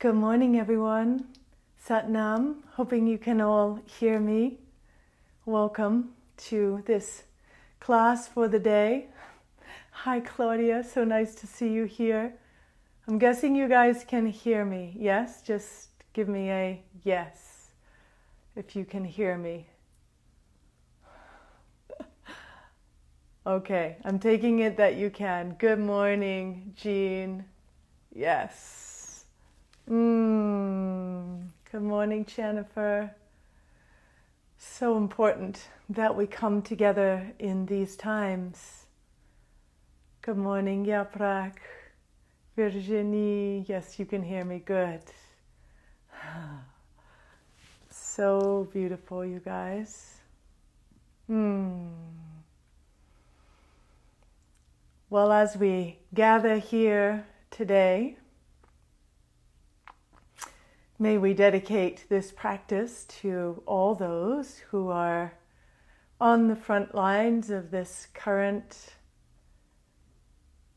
Good morning, everyone. Satnam, hoping you can all hear me. Welcome to this class for the day. Hi, Claudia. So nice to see you here. I'm guessing you guys can hear me. Yes? Just give me a yes if you can hear me. Okay, I'm taking it that you can. Good morning, Jean. Yes. Good morning, Jennifer. So important that we come together in these times. Good morning, Yaprak. Virginie. Yes, you can hear me. Good. So beautiful, you guys. Well, as we gather here today, may we dedicate this practice to all those who are on the front lines of this current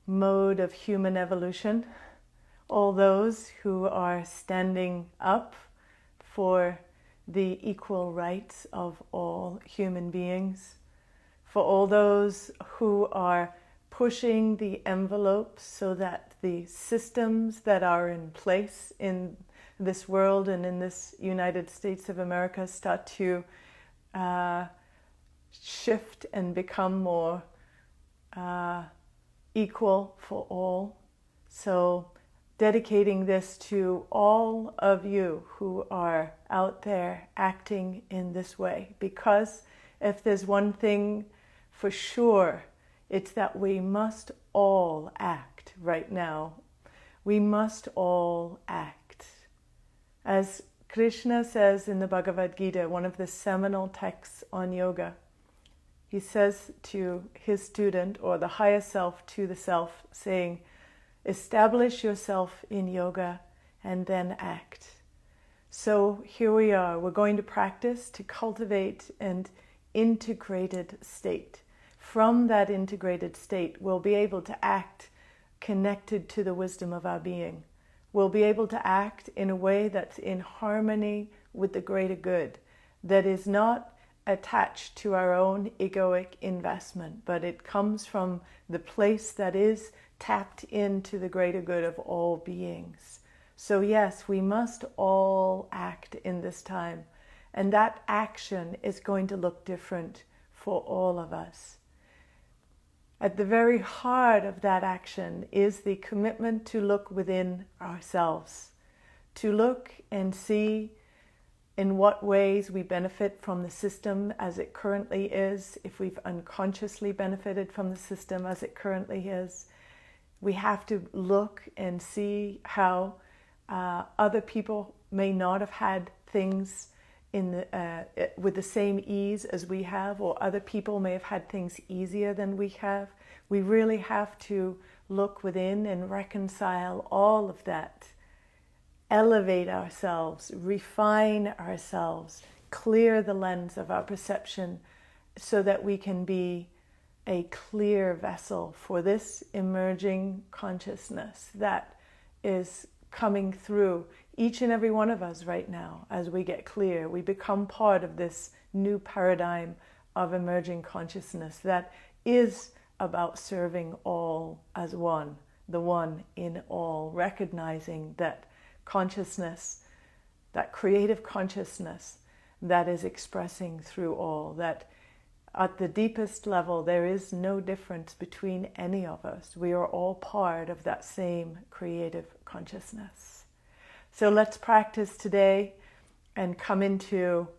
mode of human evolution, all those who are standing up for the equal rights of all human beings, for all those who are pushing the envelope so that the systems that are in place in this world and in this United States of America start to shift and become more equal for all. So dedicating this to all of you who are out there acting in this way, because if there's one thing for sure, it's that we must all act right now. We must all act. As Krishna says in the Bhagavad Gita, one of the seminal texts on yoga, he says to his student, or the higher self to the self, saying, establish yourself in yoga and then act. So here we are. We're going to practice to cultivate an integrated state. From that integrated state, we'll be able to act connected to the wisdom of our being. We'll be able to act in a way that's in harmony with the greater good, that is not attached to our own egoic investment, but it comes from the place that is tapped into the greater good of all beings. So yes, we must all act in this time, and that action is going to look different for all of us. At the very heart of that action is the commitment to look within ourselves, to look and see in what ways we benefit from the system as it currently is, if we've unconsciously benefited from the system as it currently is. We have to look and see how other people may not have had things with the same ease as we have, or other people may have had things easier than we have. We really have to look within and reconcile all of that, elevate ourselves, refine ourselves, clear the lens of our perception so that we can be a clear vessel for this emerging consciousness that is coming through each and every one of us right now. As we get clear, we become part of this new paradigm of emerging consciousness that is about serving all as one, the one in all, recognizing that consciousness, that creative consciousness that is expressing through all, that at the deepest level there is no difference between any of us. We are all part of that same creative consciousness. So let's practice today and come into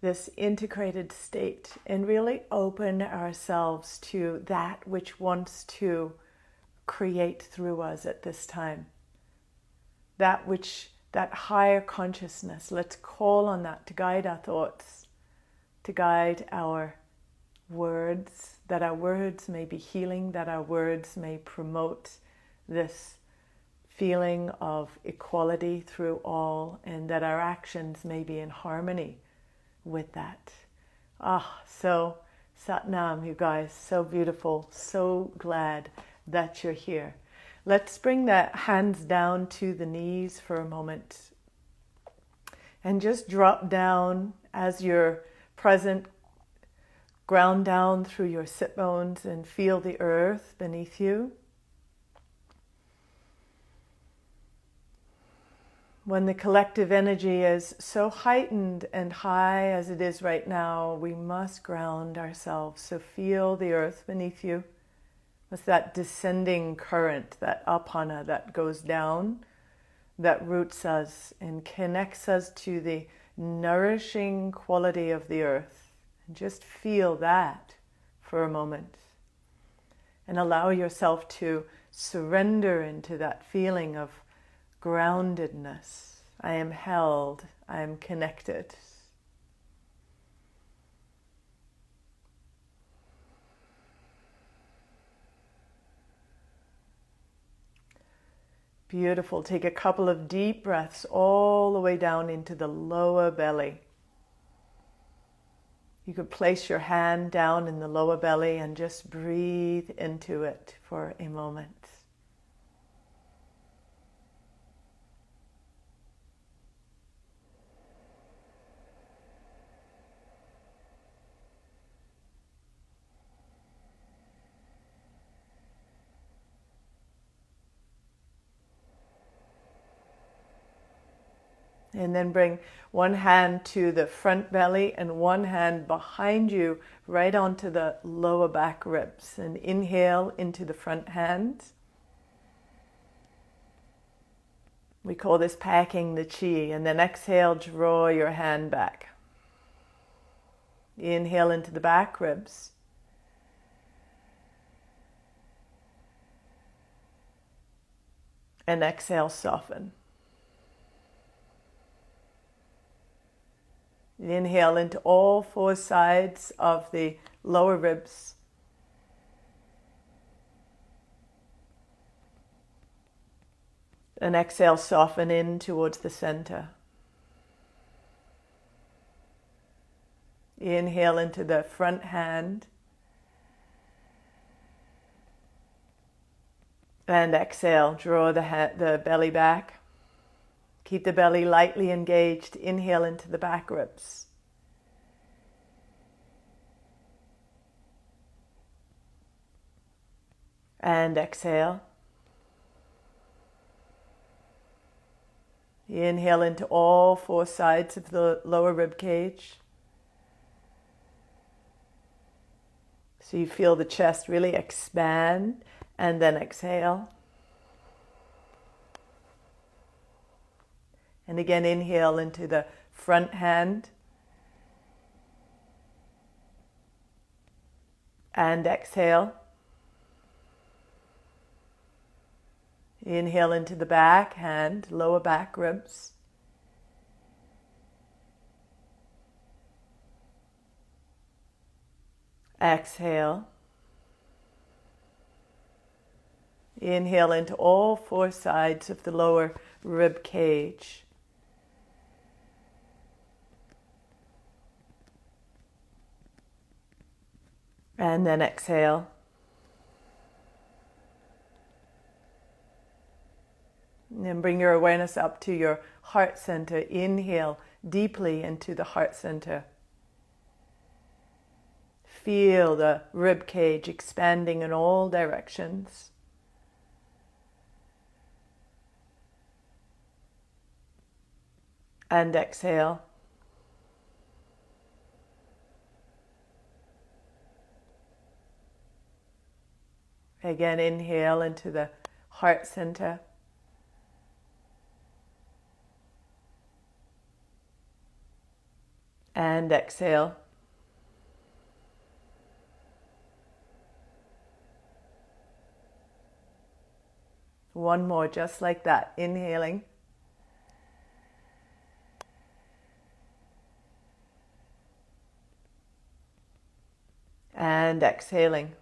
this integrated state and really open ourselves to that which wants to create through us at this time. That higher consciousness, let's call on that to guide our thoughts, to guide our words, that our words may be healing, that our words may promote this feeling of equality through all, and that our actions may be in harmony with that. So Satnam, you guys, so beautiful, so glad that you're here. Let's bring the hands down to the knees for a moment. And just drop down as you're present. Ground down through your sit bones and feel the earth beneath you. When the collective energy is so heightened and high as it is right now, we must ground ourselves. So feel the earth beneath you. It's that descending current, that apana that goes down, that roots us and connects us to the nourishing quality of the earth. And just feel that for a moment. And allow yourself to surrender into that feeling of groundedness. I am held. I am connected. Beautiful. Take a couple of deep breaths all the way down into the lower belly. You could place your hand down in the lower belly and just breathe into it for a moment. And then bring one hand to the front belly and one hand behind you right onto the lower back ribs. And inhale into the front hand. We call this packing the chi. And then exhale, draw your hand back. Inhale into the back ribs. And exhale, soften. Inhale into all four sides of the lower ribs. And exhale, soften in towards the center. Inhale into the front hand. And exhale, draw the belly back. Keep the belly lightly engaged. Inhale into the back ribs. And exhale. Inhale into all four sides of the lower rib cage. So you feel the chest really expand, and then exhale. And again, inhale into the front hand. And exhale. Inhale into the back hand, lower back ribs. Exhale. Inhale into all four sides of the lower rib cage. And then exhale. And then bring your awareness up to your heart center. Inhale deeply into the heart center. Feel the rib cage expanding in all directions. And exhale. Again, inhale into the heart center. And exhale. One more, just like that. Inhaling. And exhaling.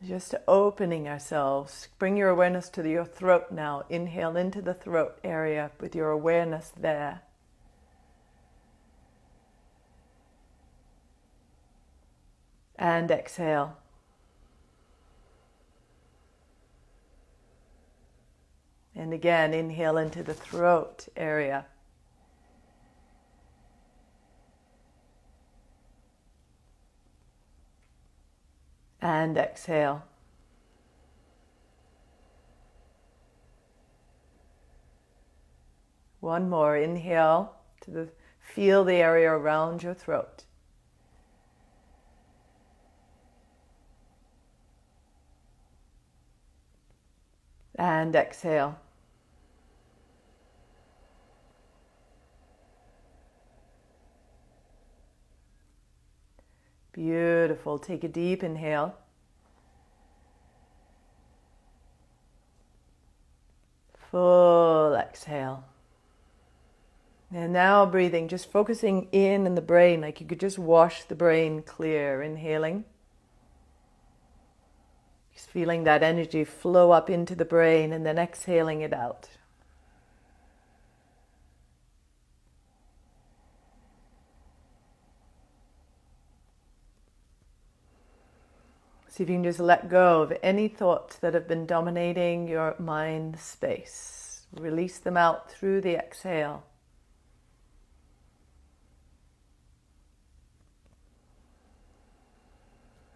Just opening ourselves. Bring your awareness to your throat now. Inhale into the throat area with your awareness there. And exhale. And again, inhale into the throat area. And exhale. One more. Inhale feel the area around your throat. And exhale. Beautiful. Take a deep inhale. Full exhale. And now breathing, just focusing in the brain, like you could just wash the brain clear. Inhaling. Just feeling that energy flow up into the brain and then exhaling it out. See if you can just let go of any thoughts that have been dominating your mind space. Release them out through the exhale.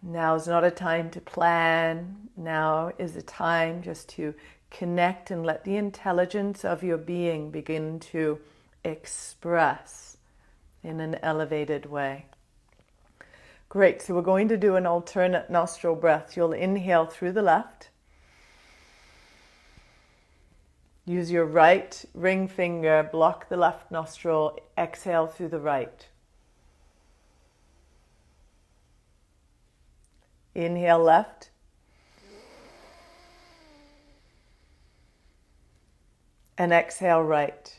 Now is not a time to plan. Now is a time just to connect and let the intelligence of your being begin to express in an elevated way. Great, so we're going to do an alternate nostril breath. You'll inhale through the left. Use your right ring finger, block the left nostril, exhale through the right. Inhale left. And exhale right.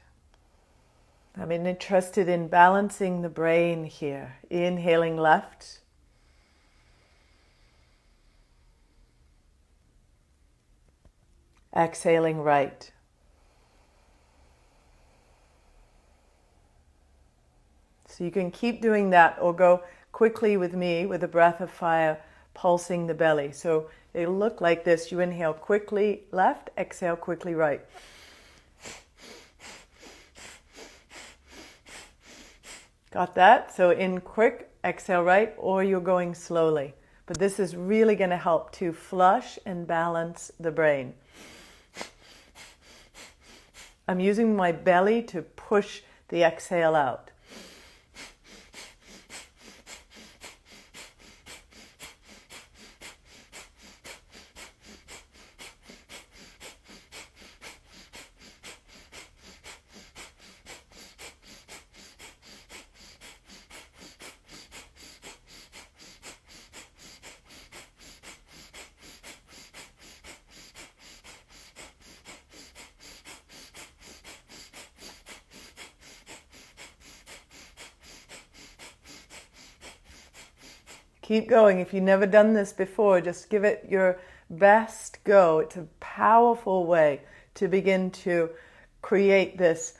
I'm interested in balancing the brain here. Inhaling left. Exhaling right. So you can keep doing that or go quickly with me with a breath of fire, pulsing the belly. So it'll look like this. You inhale quickly left, exhale quickly right. Got that? So in quick, exhale right, or you're going slowly. But this is really going to help to flush and balance the brain. I'm using my belly to push the exhale out. Keep going. If you've never done this before, just give it your best go. It's a powerful way to begin to create this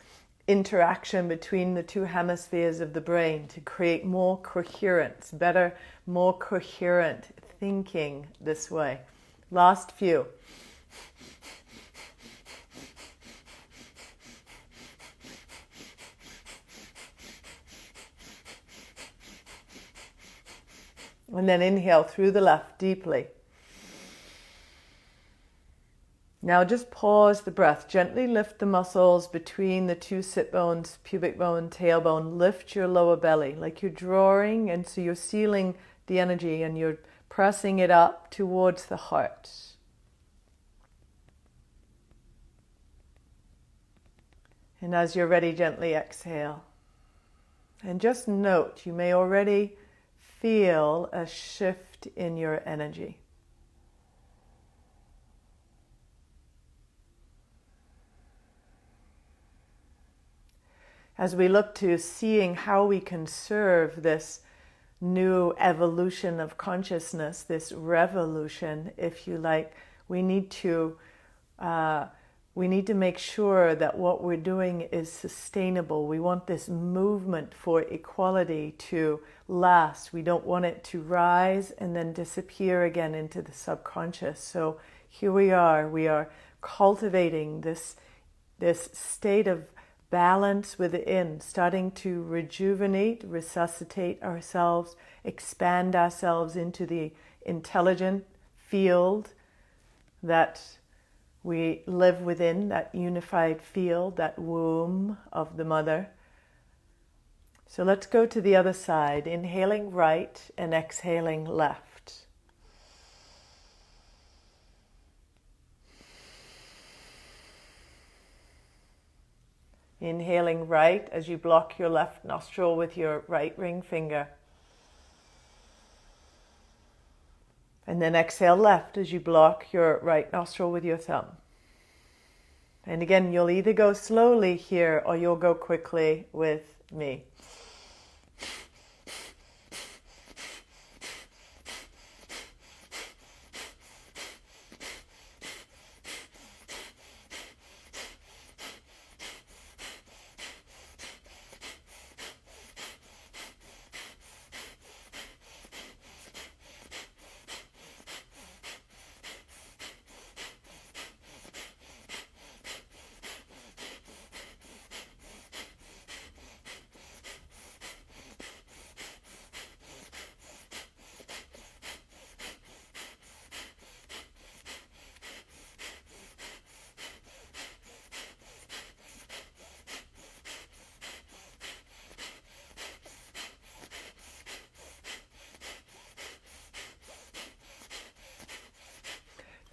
interaction between the two hemispheres of the brain to create more coherence, better, more coherent thinking this way. Last few. And then inhale through the left deeply. Now just pause the breath. Gently lift the muscles between the two sit bones, pubic bone, tailbone. Lift your lower belly like you're drawing, and so you're sealing the energy and you're pressing it up towards the heart. And as you're ready, gently exhale. And just note, you may already feel a shift in your energy. As we look to seeing how we can serve this new evolution of consciousness, this revolution, if you like, we need to make sure that what we're doing is sustainable. We want this movement for equality to last. We don't want it to rise and then disappear again into the subconscious. So here we are cultivating this state of balance within, starting to rejuvenate, resuscitate ourselves, expand ourselves into the intelligent field that we live within, that unified field, that womb of the mother. So let's go to the other side, inhaling right and exhaling left. Inhaling right as you block your left nostril with your right ring finger. And then exhale left as you block your right nostril with your thumb. And again, you'll either go slowly here or you'll go quickly with me.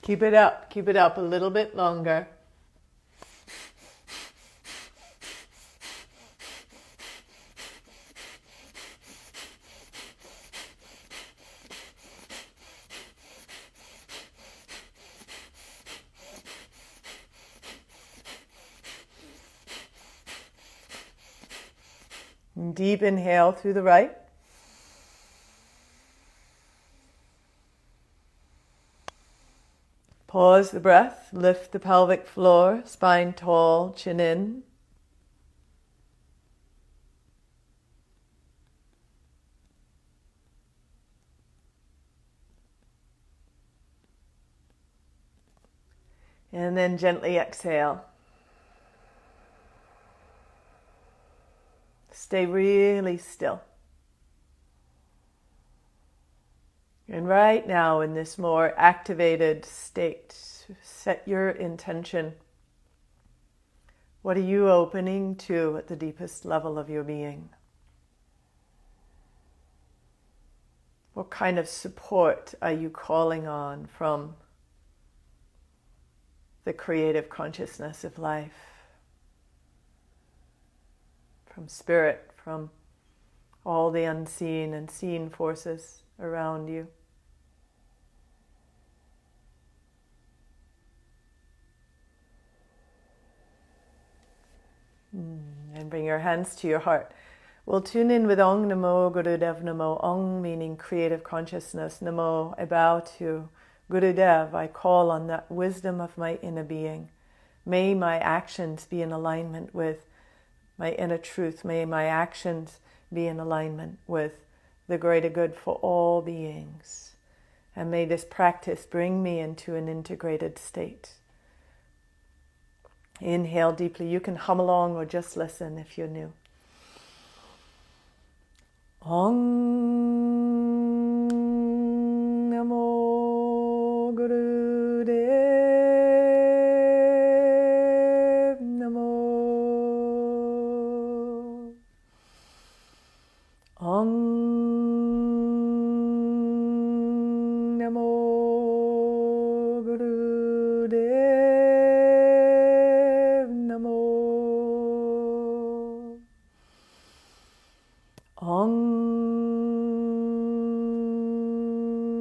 Keep it up a little bit longer. Deep inhale through the right. Pause the breath, lift the pelvic floor, spine tall, chin in. And then gently exhale. Stay really still. And right now, in this more activated state, set your intention. What are you opening to at the deepest level of your being? What kind of support are you calling on from the creative consciousness of life? From spirit, from all the unseen and seen forces around you. And bring your hands to your heart. We'll tune in with Ong Namo Gurudev Namo. Ong meaning creative consciousness. Namo, I bow to Gurudev. I call on that wisdom of my inner being. May my actions be in alignment with my inner truth. May my actions be in alignment with the greater good for all beings. And may this practice bring me into an integrated state. Inhale deeply. You can hum along or just listen if you're new. Om Namo Gurudev Namo. Om Namo Gurudev Namo. Om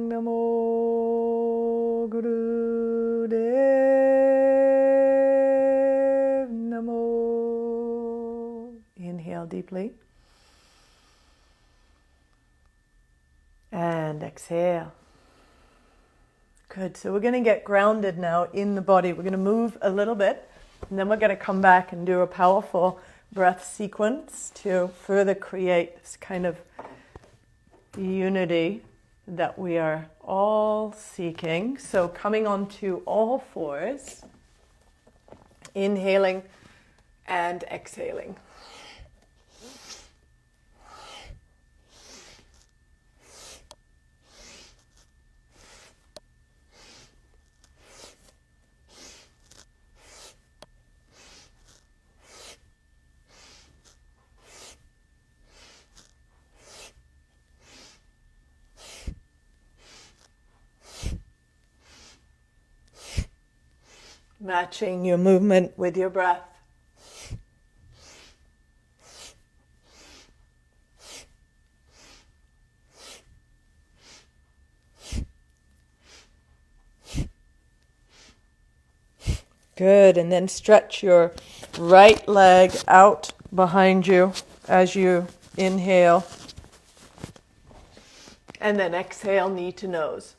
Namo Gurudev Namo. Inhale deeply. And exhale. Good. So we're going to get grounded now in the body. We're going to move a little bit, and then we're going to come back and do a powerful breath sequence to further create this kind of unity that we are all seeking. So coming onto all fours, Inhaling and exhaling. Matching your movement with your breath. Good, and then stretch your right leg out behind you as you inhale. And then exhale, knee to nose.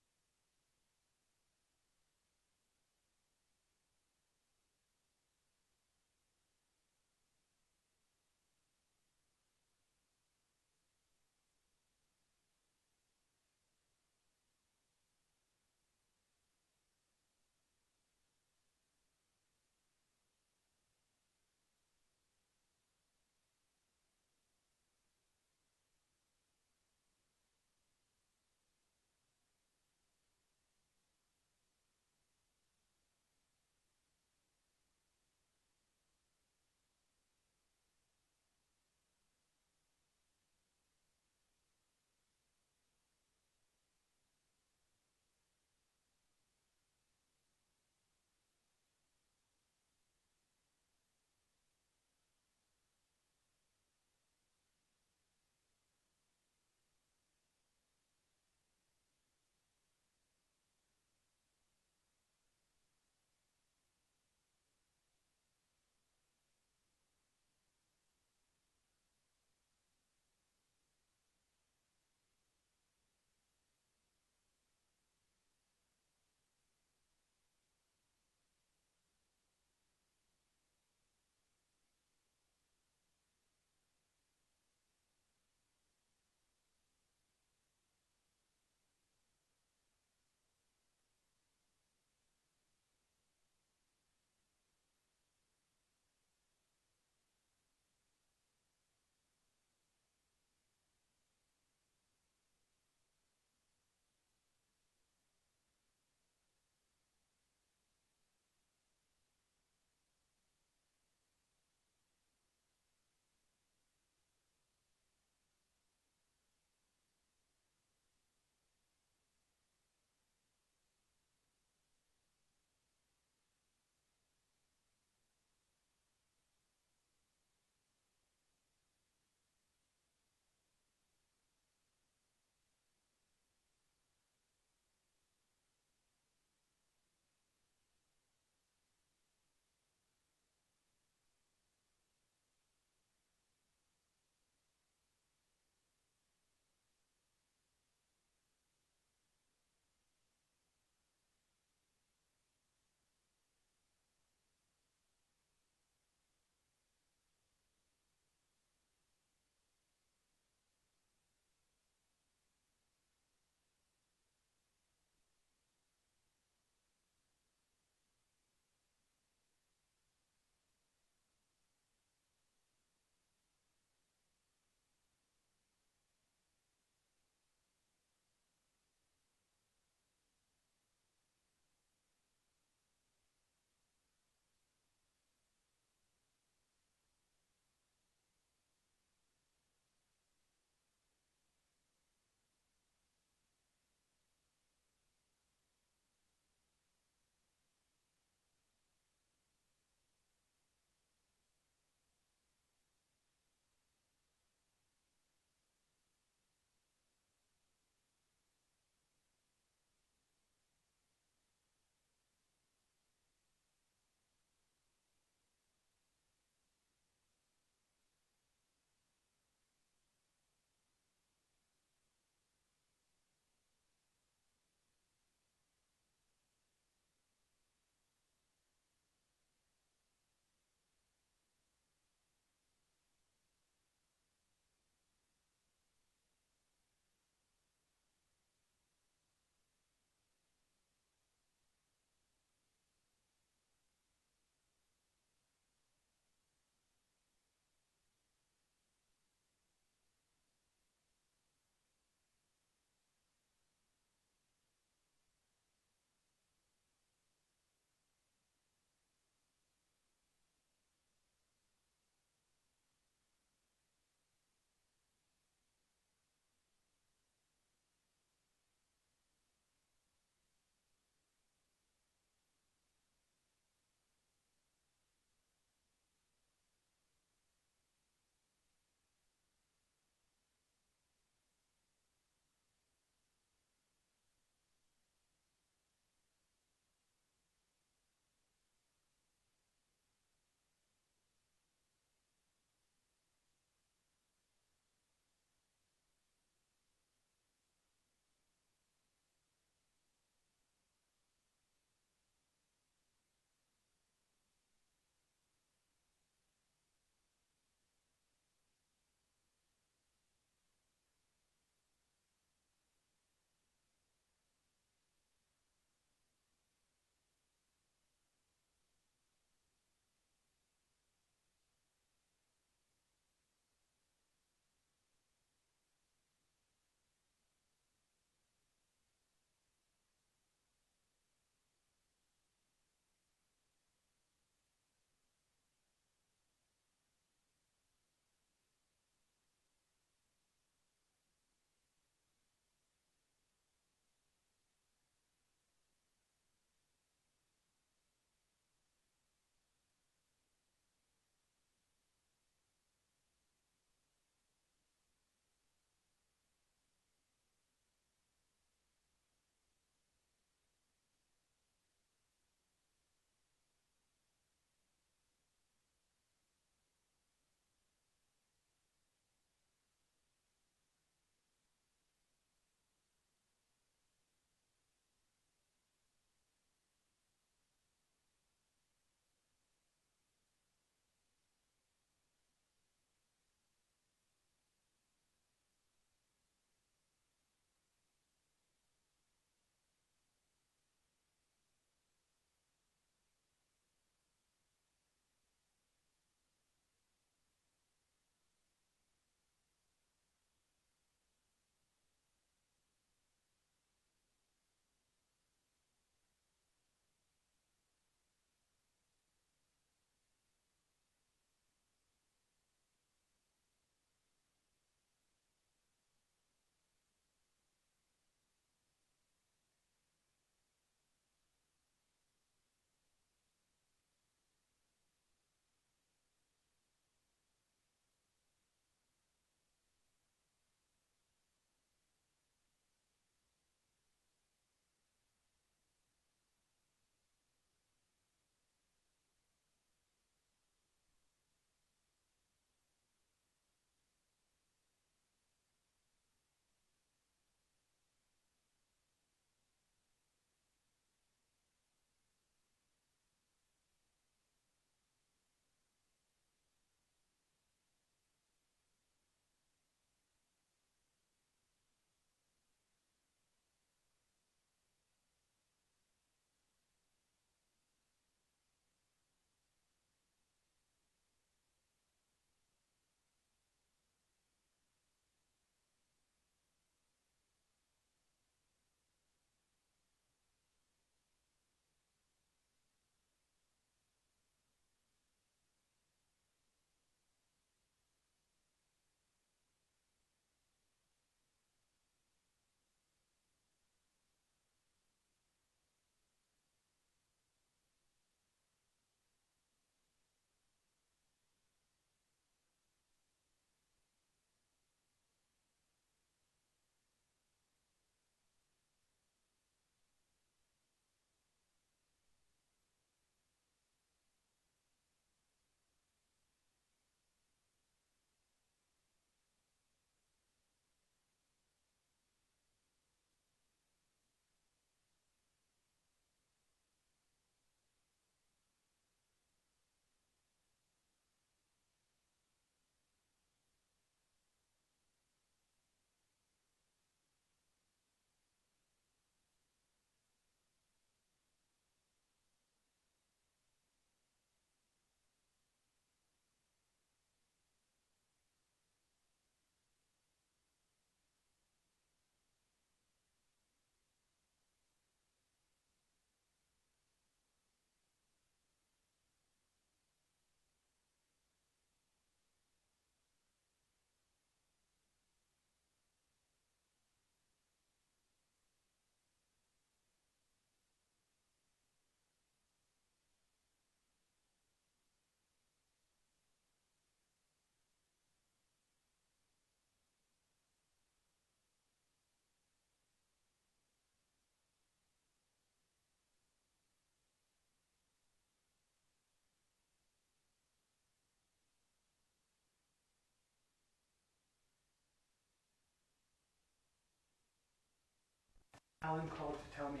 Alan called to tell me.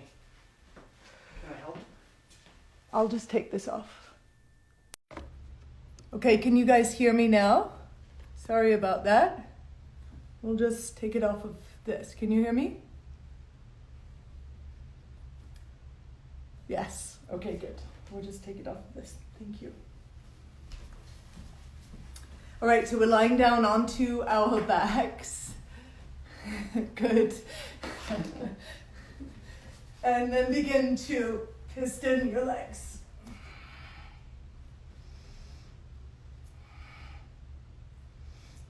Can I help? I'll just take this off. Okay, can you guys hear me now? Sorry about that. We'll just take it off of this. Can you hear me? Yes. Okay, good. We'll just take it off of this. Thank you. All right, so we're lying down onto our backs. Good. And then begin to piston your legs.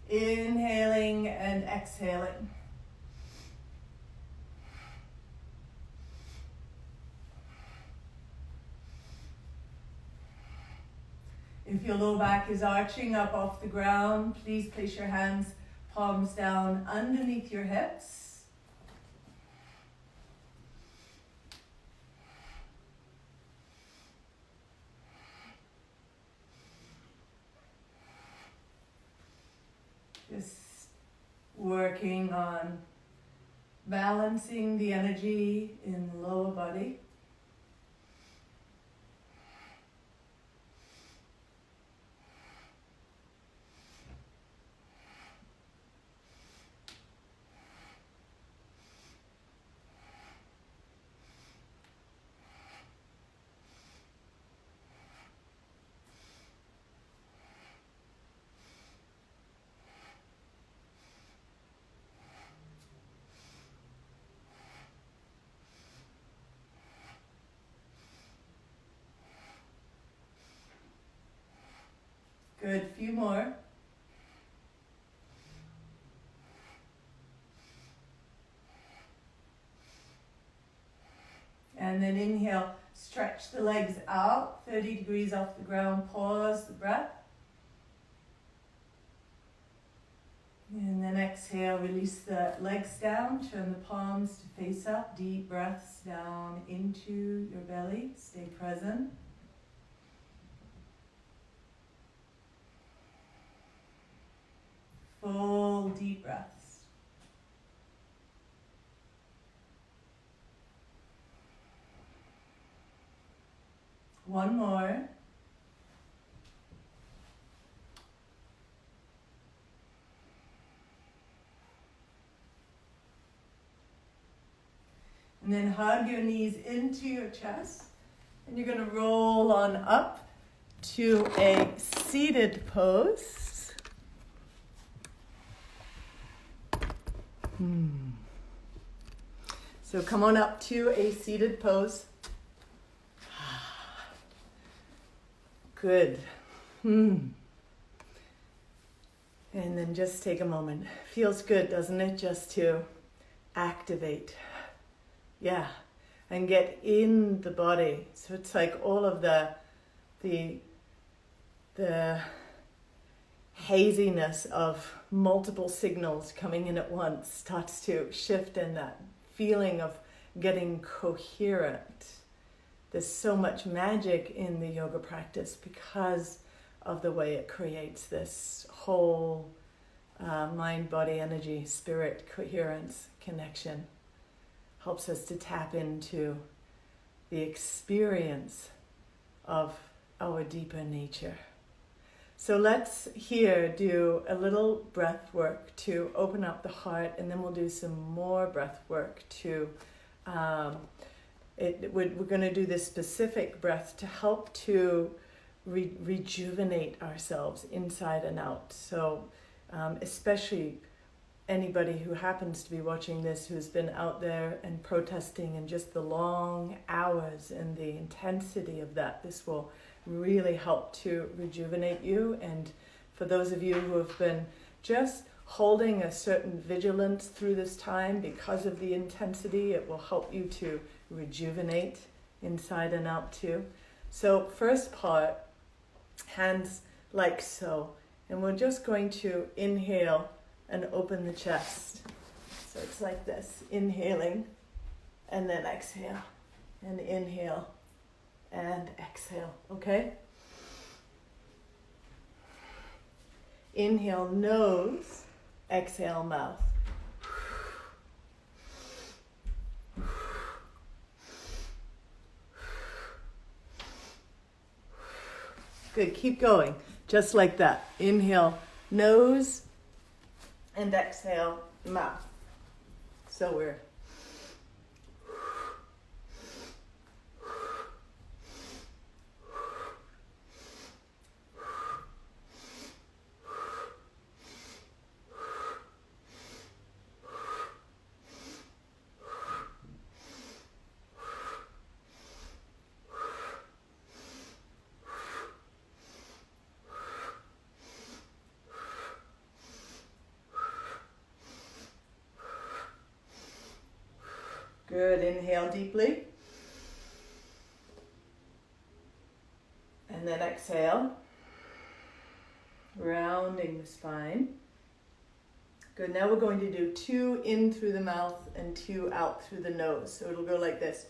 Inhaling and exhaling. If your low back is arching up off the ground, please place your hands, palms down underneath your hips. Just working on balancing the energy in the lower body. Good, few more. And then inhale, stretch the legs out, 30 degrees off the ground, pause the breath. And then exhale, release the legs down, turn the palms to face up, deep breaths down into your belly, stay present. Full deep breaths. One more. And then hug your knees into your chest. And you're going to roll on up to a seated pose. So come on up to a seated pose. Good. And then just take a moment. Feels good, doesn't it? Just to activate. Yeah. And get in the body. So it's like all of the haziness of multiple signals coming in at once starts to shift in that feeling of getting coherent. There's so much magic in the yoga practice because of the way it creates this whole mind, body, energy, spirit, coherence, connection. Helps us to tap into the experience of our deeper nature. So let's here do a little breath work to open up the heart, and then we'll do some more breath work to, we're going to do this specific breath to help to rejuvenate ourselves inside and out. So especially anybody who happens to be watching this who's been out there and protesting and just the long hours and the intensity of that, this will really help to rejuvenate you. And for those of you who have been just holding a certain vigilance through this time because of the intensity, it will help you to rejuvenate inside and out too. So first part, hands like so. And we're just going to inhale and open the chest. So it's like this, inhaling and then exhale, and inhale and exhale, okay? Inhale nose, exhale mouth. Good, keep going. Just like that. Inhale, nose, and exhale, mouth. So we're good. Inhale deeply. And then exhale. Rounding the spine. Good. Now we're going to do 2 in through the mouth and 2 out through the nose. So it'll go like this.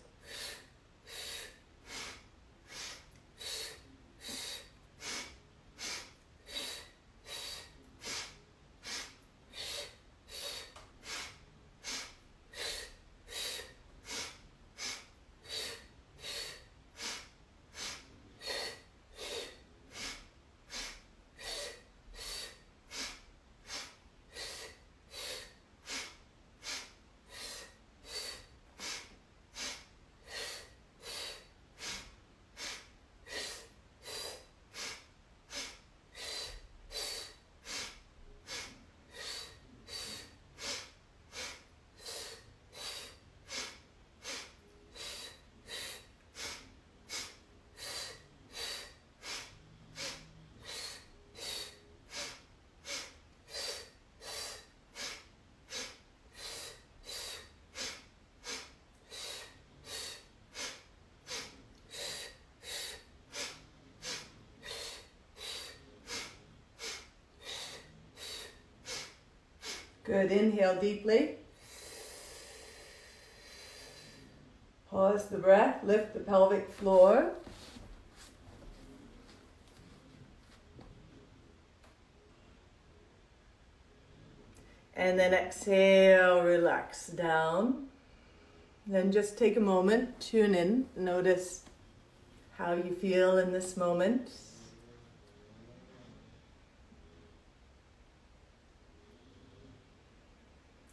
Good. Inhale deeply. Pause the breath. Lift the pelvic floor. And then exhale, relax down. Then just take a moment, tune in, notice how you feel in this moment.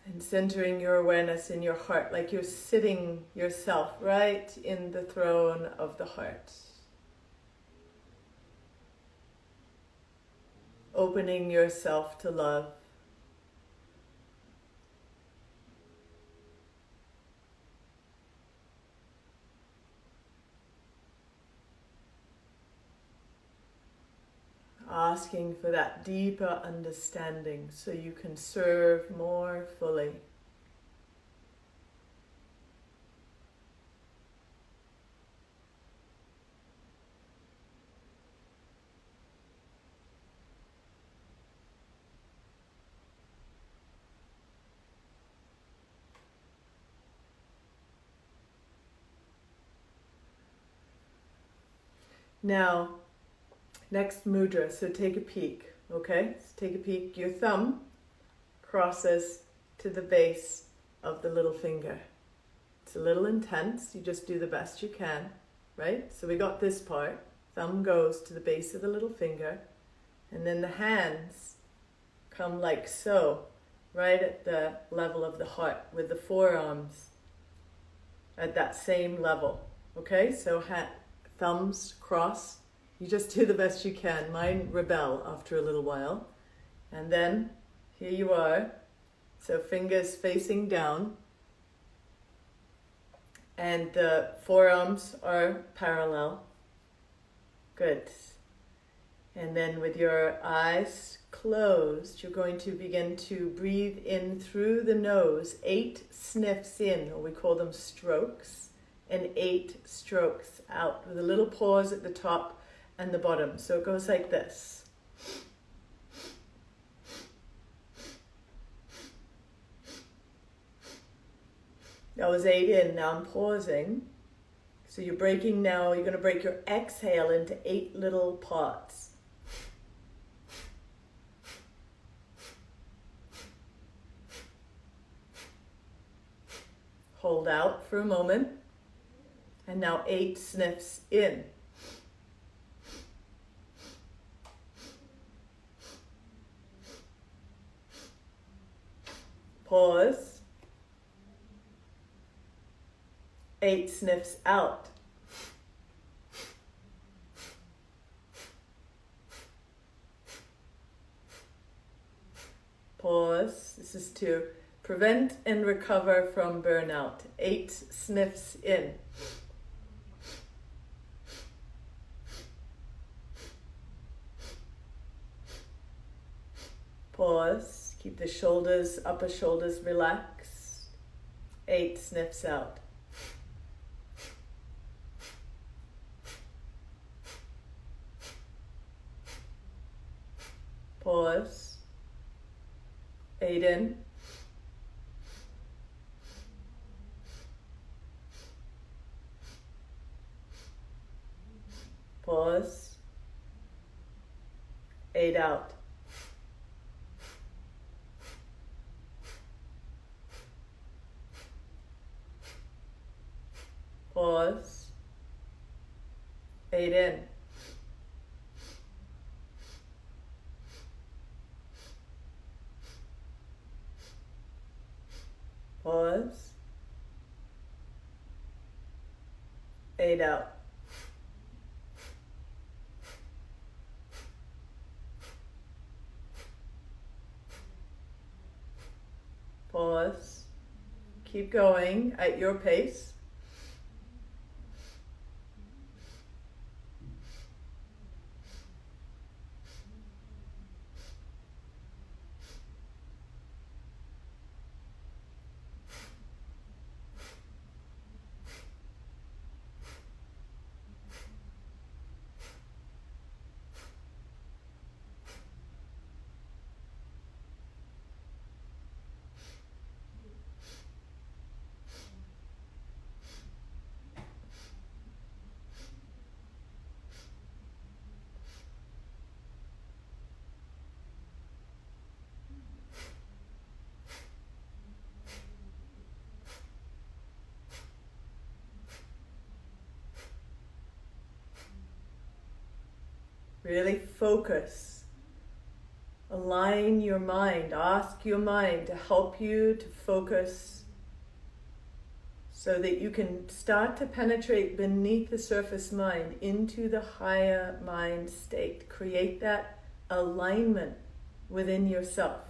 And centering your awareness in your heart, like you're sitting yourself right in the throne of the heart. Opening yourself to love. Asking for that deeper understanding so you can serve more fully. Now, next mudra, so take a peek, okay? So take a peek. Your thumb crosses to the base of the little finger. It's a little intense, you just do the best you can, right? So we got this part. Thumb goes to the base of the little finger, and then the hands come like so, right at the level of the heart, with the forearms at that same level, okay? So thumbs cross. You just do the best you can. Mine rebel after a little while. And then, here you are. So fingers facing down. And the forearms are parallel. Good. And then with your eyes closed, you're going to begin to breathe in through the nose. 8 sniffs in, or we call them strokes. And 8 strokes out, with a little pause at the top and the bottom. So it goes like this. That was 8 in. Now I'm pausing. So you're breaking now, you're going to break your exhale into 8 little parts. Hold out for a moment. And now 8 sniffs in. Pause. 8 sniffs out. Pause. This is to prevent and recover from burnout. 8 sniffs in. Pause. Keep the shoulders, upper shoulders relaxed. 8 sniffs out. Pause. 8 in. Pause. 8 out. Pause. 8 in. Pause. 8 out. Pause. Keep going at your pace. Really focus. Align your mind. Ask your mind to help you to focus so that you can start to penetrate beneath the surface mind into the higher mind state. Create that alignment within yourself.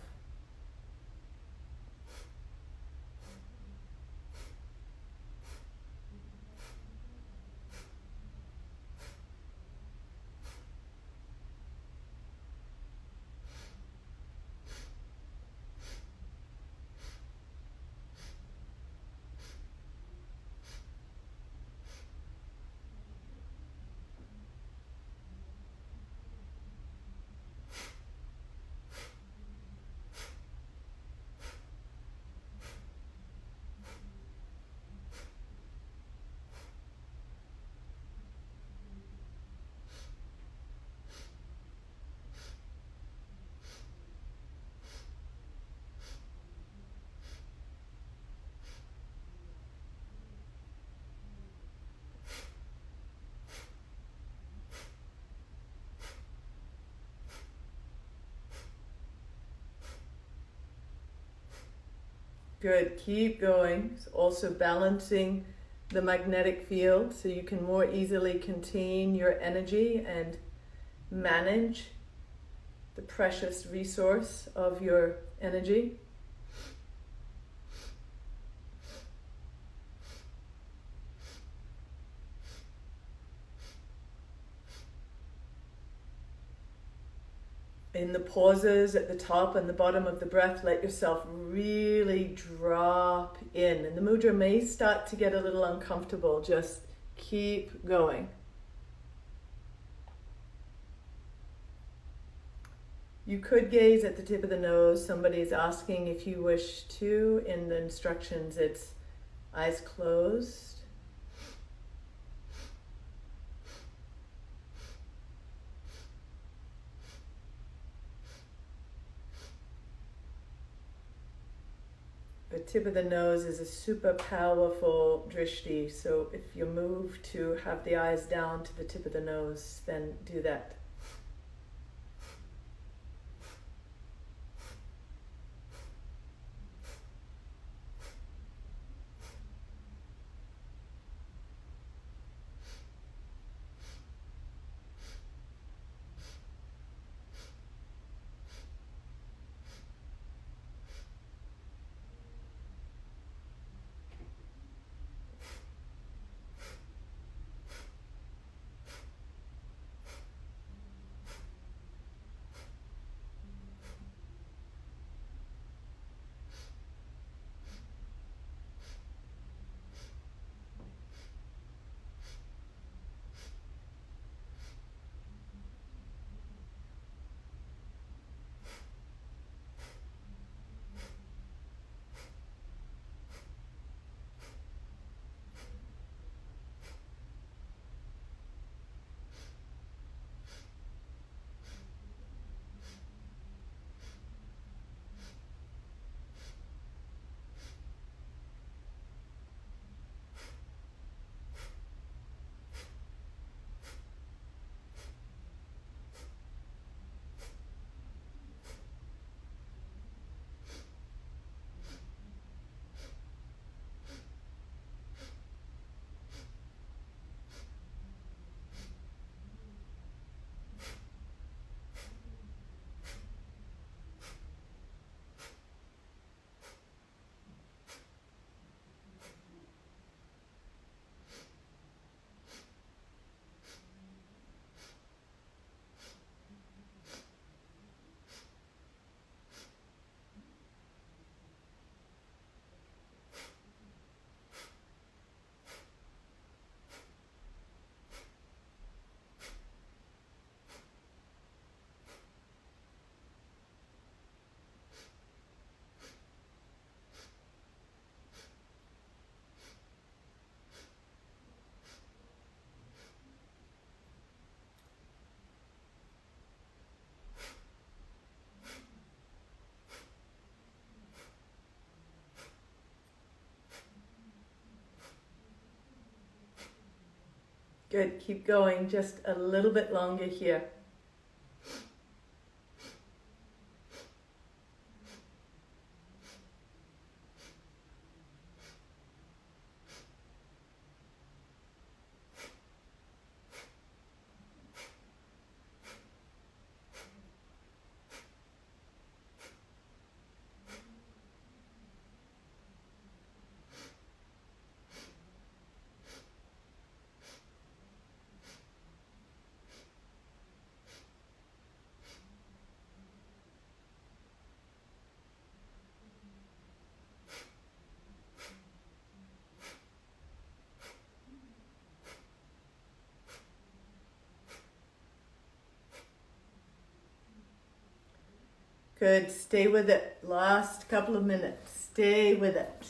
Good, keep going. Also balancing the magnetic field so you can more easily contain your energy and manage the precious resource of your energy. In the pauses at the top and the bottom of the breath, let yourself really drop in. And the mudra may start to get a little uncomfortable. Just keep going. You could gaze at the tip of the nose. Somebody's asking if you wish to. In the instructions, it's eyes closed. The tip of the nose is a super powerful drishti, so if you move to have the eyes down to the tip of the nose, then do that. Good, keep going just a little bit longer here. Good, stay with it. Last couple of minutes, stay with it.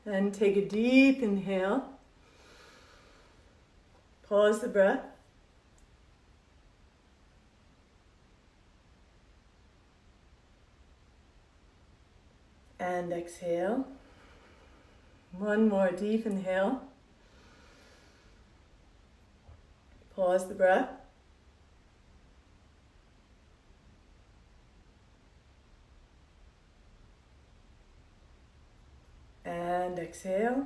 And take a deep inhale. Pause the breath. And exhale. One more deep inhale. Pause the breath. And exhale.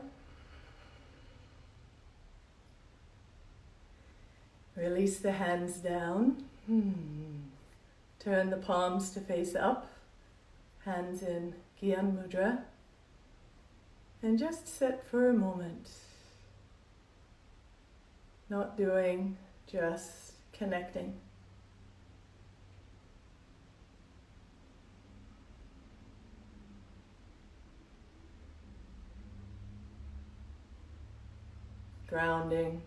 Release the hands down. Turn the palms to face up. Hands in Gyan Mudra. And just sit for a moment. Not doing, just connecting. Grounding.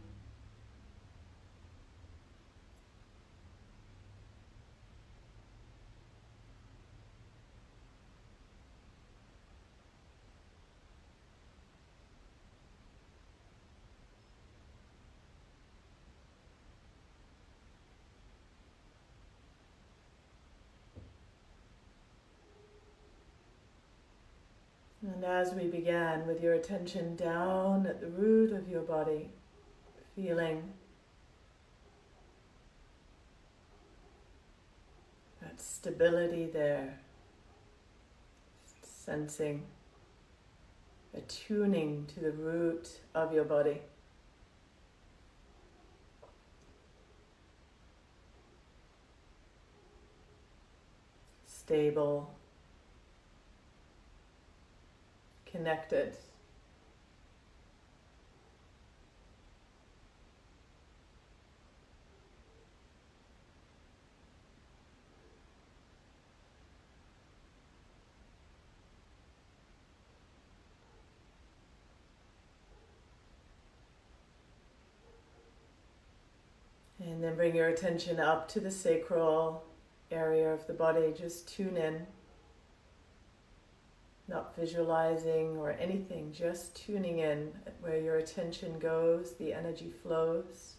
And as we began, with your attention down at the root of your body, feeling that stability there, sensing, attuning to the root of your body. Stable, connected. And then bring your attention up to the sacral area of the body. Just tune in. Not visualizing or anything, just tuning in at where your attention goes, the energy flows,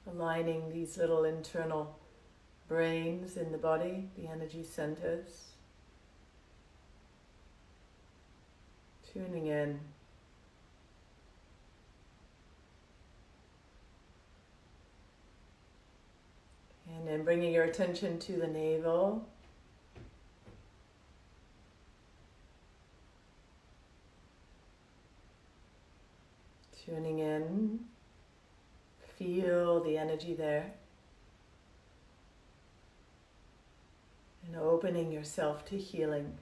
aligning these little internal brains in the body, the energy centers. Tuning in. And then bringing your attention to the navel, Tuning in, feel the energy there, and opening yourself to healing.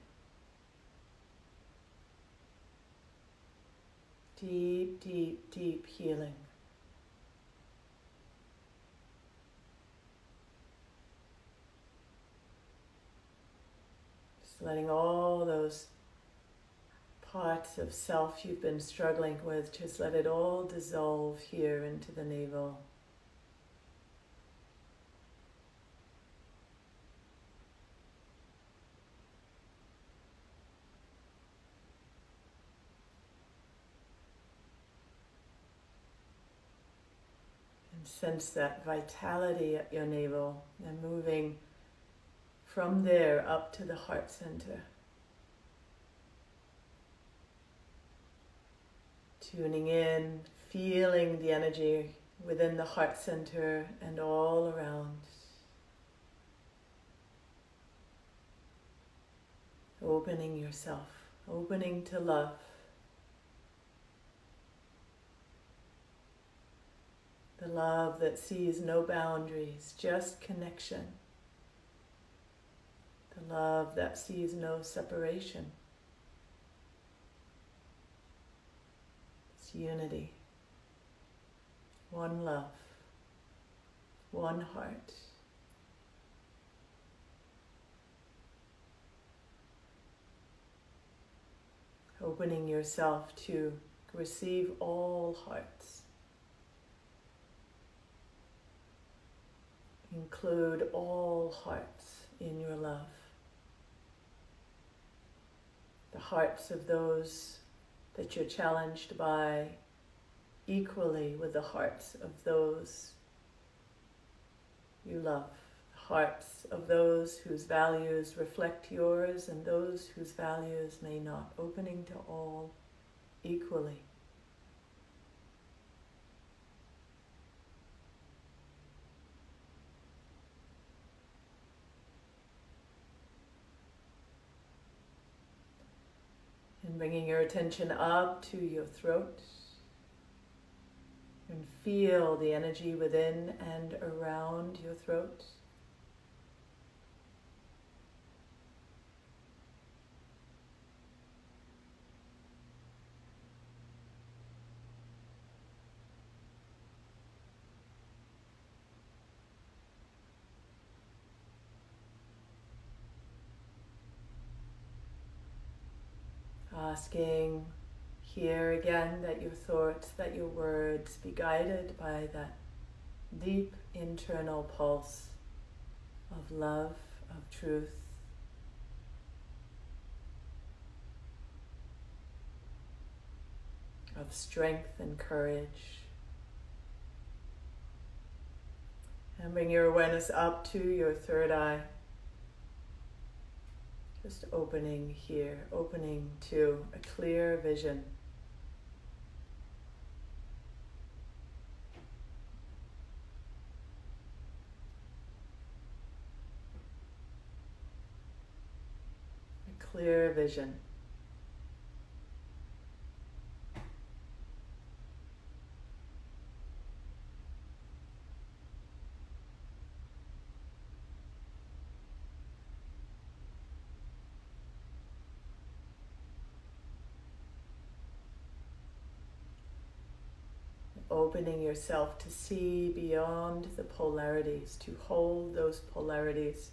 Deep, deep, deep healing. Just letting all those parts of self you've been struggling with, just let it all dissolve here into the navel. And sense that vitality at your navel and moving from there up to the heart center. Tuning in, feeling the energy within the heart center and all around. Opening yourself, opening to love. The love that sees no boundaries, just connection. The love that sees no separation. It's unity. One love. One heart. Opening yourself to receive all hearts. Include all hearts in your love. The hearts of those that you're challenged by, equally with the hearts of those you love. The hearts of those whose values reflect yours and those whose values may not. Opening to all equally. And bringing your attention up to your throat, and feel the energy within and around your throat. Asking here again that your thoughts, that your words be guided by that deep internal pulse of love, of truth, of strength and courage. And bring your awareness up to your third eye. Just opening here, opening to a clear vision. A clear vision. Opening yourself to see beyond the polarities, to hold those polarities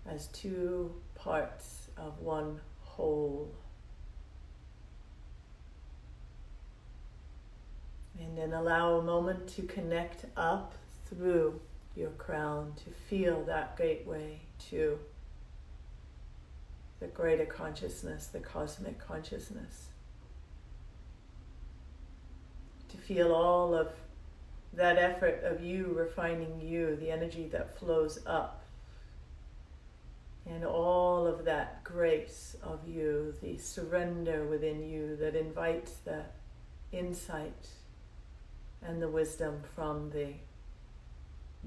as two parts of one whole. And then allow a moment to connect up through your crown, to feel that gateway to the greater consciousness, the cosmic consciousness. To feel all of that effort of you refining you, the energy that flows up, and all of that grace of you, the surrender within you that invites the insight and the wisdom from the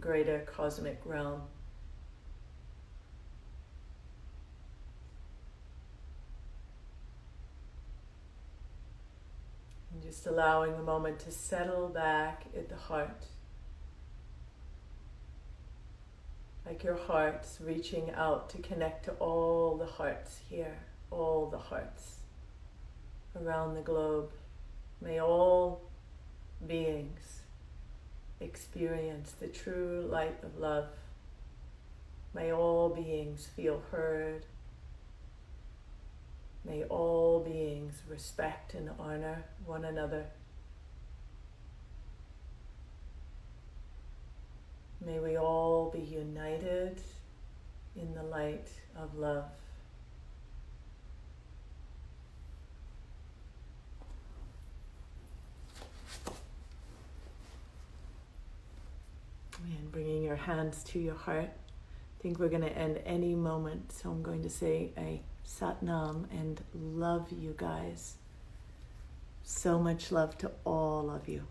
greater cosmic realm. And Just allowing the moment to settle back at the heart. Like your heart's reaching out to connect to all the hearts here, all the hearts around the globe. May all beings experience the true light of love. May all beings feel heard. May all beings respect and honor one another. May we all be united in the light of love. And bringing your hands to your heart. I think we're going to end any moment, so I'm going to say a Satnam and love you guys. So much love to all of you.